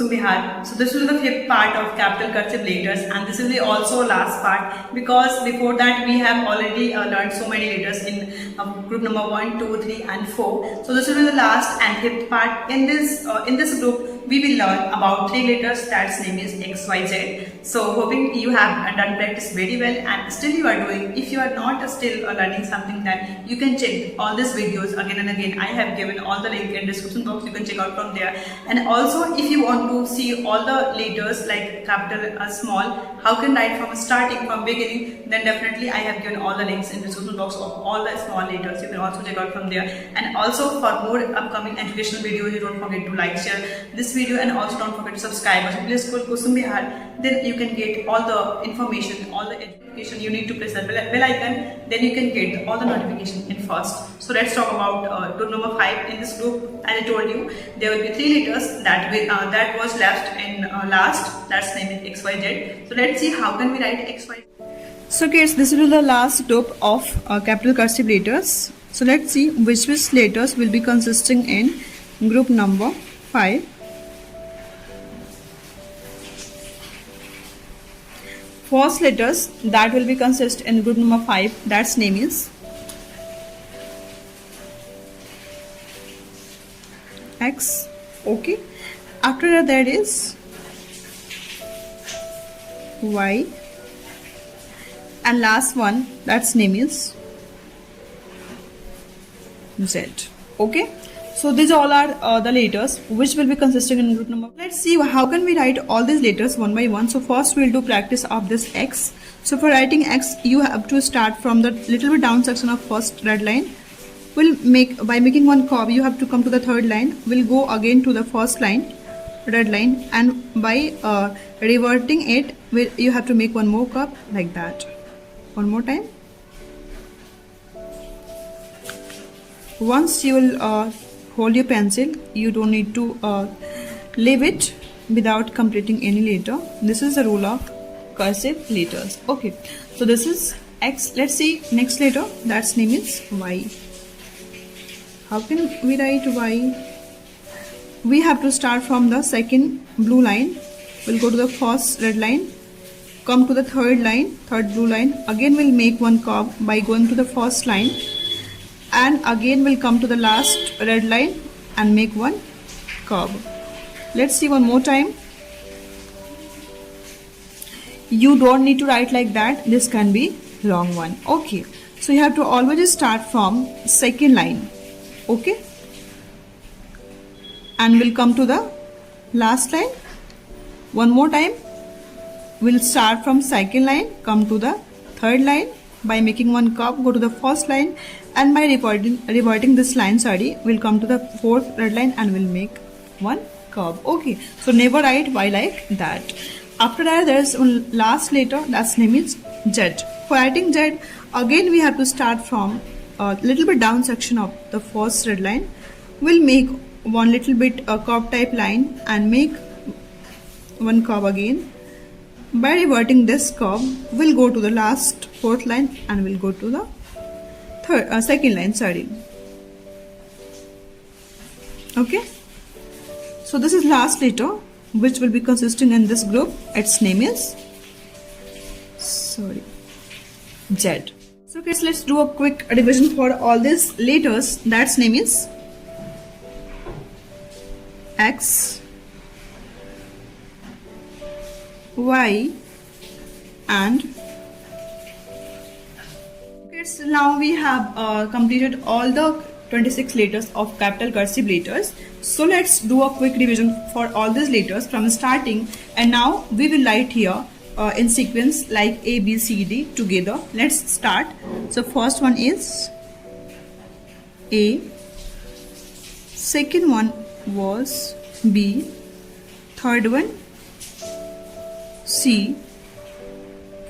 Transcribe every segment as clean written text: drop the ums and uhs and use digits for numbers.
Kusum Bihar. So this will be the fifth part of capital cursive letters, and this will be also last part because before that we have already learned so many letters in group number 1, 2, 3 and 4. So this will be the last and fifth part. In this group we will learn about three letters that's name is XYZ. So hoping you have done practice very well and still you are doing. If you are not still learning something, then you can check all these videos again and again. I have given all the link in description box, you can check out from there. And also if you want to see all the letters like capital, small, how can write from starting from beginning, then definitely I have given all the links in the description box of all the small letters. You can also check out from there. And also for more upcoming educational videos, you don't forget to like, share this video, and also don't forget to subscribe. So please call Kusum Bihar, then you can get all the information, all the education. You need to press the bell icon, then you can get all the notification in first. So let's talk about group number 5. In this group, as I told you, there will be three letters that was left in last. That's name is XYZ. So let's see how can we write XYZ. So kids, this will be the last group of capital cursive letters. So let's see which letters will be consisting in group number 5. First letters that will be consist in group number 5, that's name is X. Okay. After that there is Y, and last one that's name is Z. Okay. So these all are the letters which will be consisting in group number. Let's see how can we write all these letters one by one. So first we'll do practice of this X. So for writing X, you have to start from the little bit down section of first red line. By making one curve, you have to come to the third line. We'll go again to the first line, red line, and by reverting it, you have to make one more curve like that. One more time. Once you will hold your pencil, you don't need to leave it without completing any letter. This is the rule of cursive letters. Okay, so this is X. Let's see next letter, that's name is Y. How can we write Y? We have to start from the second blue line. We'll go to the first red line, come to the third line, third blue line. Again we'll make one curve by going to the first line, and again we'll come to the last red line and make one curve. Let's see one more time. You don't need to write like that, this can be wrong one. Okay, so you have to always start from second line. Okay, and we'll come to the last line. One more time, we'll start from second line, come to the third line. By making one curve, go to the first line, and by reverting this line, we'll come to the fourth red line and we'll make one curve. Okay, so never write Y like that. After that, there's one last letter, that's name is Z. For writing Z, again we have to start from a little bit down section of the first red line. We'll make one little bit a curve type line and make one curve again. By reverting this curve, we'll go to the last fourth line and we'll go to the second line. Okay, so this is last letter which will be consisting in this group. Its name is Z. So guys, let's do a quick revision for all these letters. That's name is X, Y, and okay, so now we have completed all the 26 letters of capital cursive letters. So let's do a quick revision for all these letters from starting, and now we will write here in sequence like A, B, C, D together. Let's start. So first one is A, second one was B, third one C,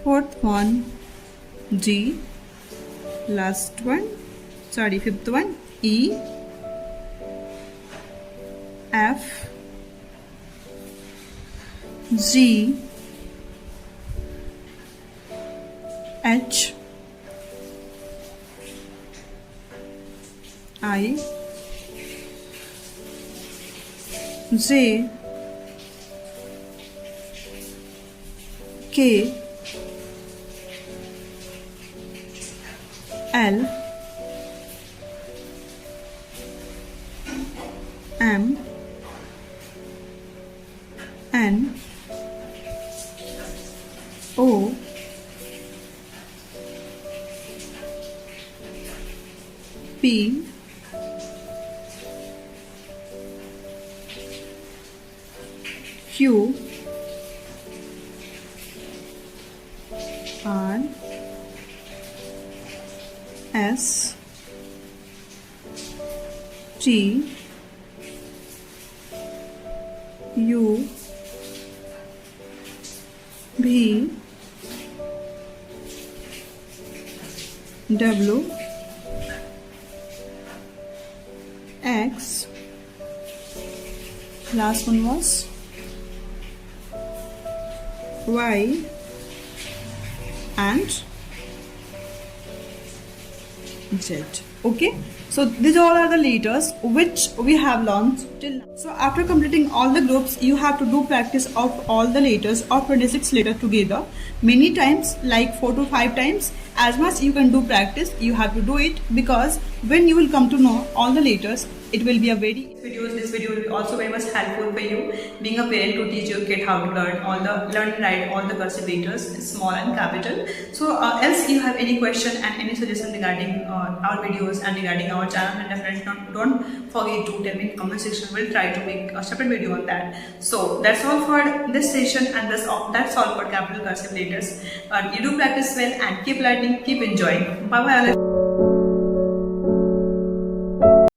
fourth one G, fifth one E, F, G, H, I, J, K, L, M, N, O, P, Q, R, S, T, U, V, W, X, last one was Y, and Z. Okay, so these all are the letters which we have learned till now. So after completing all the groups, you have to do practice of all the letters of 26 letters together many times, like 4 to 5 times. As much you can do practice, you have to do it, because when you will come to know all the letters, it will be a very this video will be also very much helpful for you being a parent, to teach your kid how to learn and write all the cursive letters, small and capital. So else you have any question and any suggestion regarding our videos and regarding our channel, then definitely don't forget to tell me in comment section. We'll try to make a separate video on that. So that's all for this session, and that's all for capital cursive letters. You do practice well and keep learning, keep enjoying. Bye bye.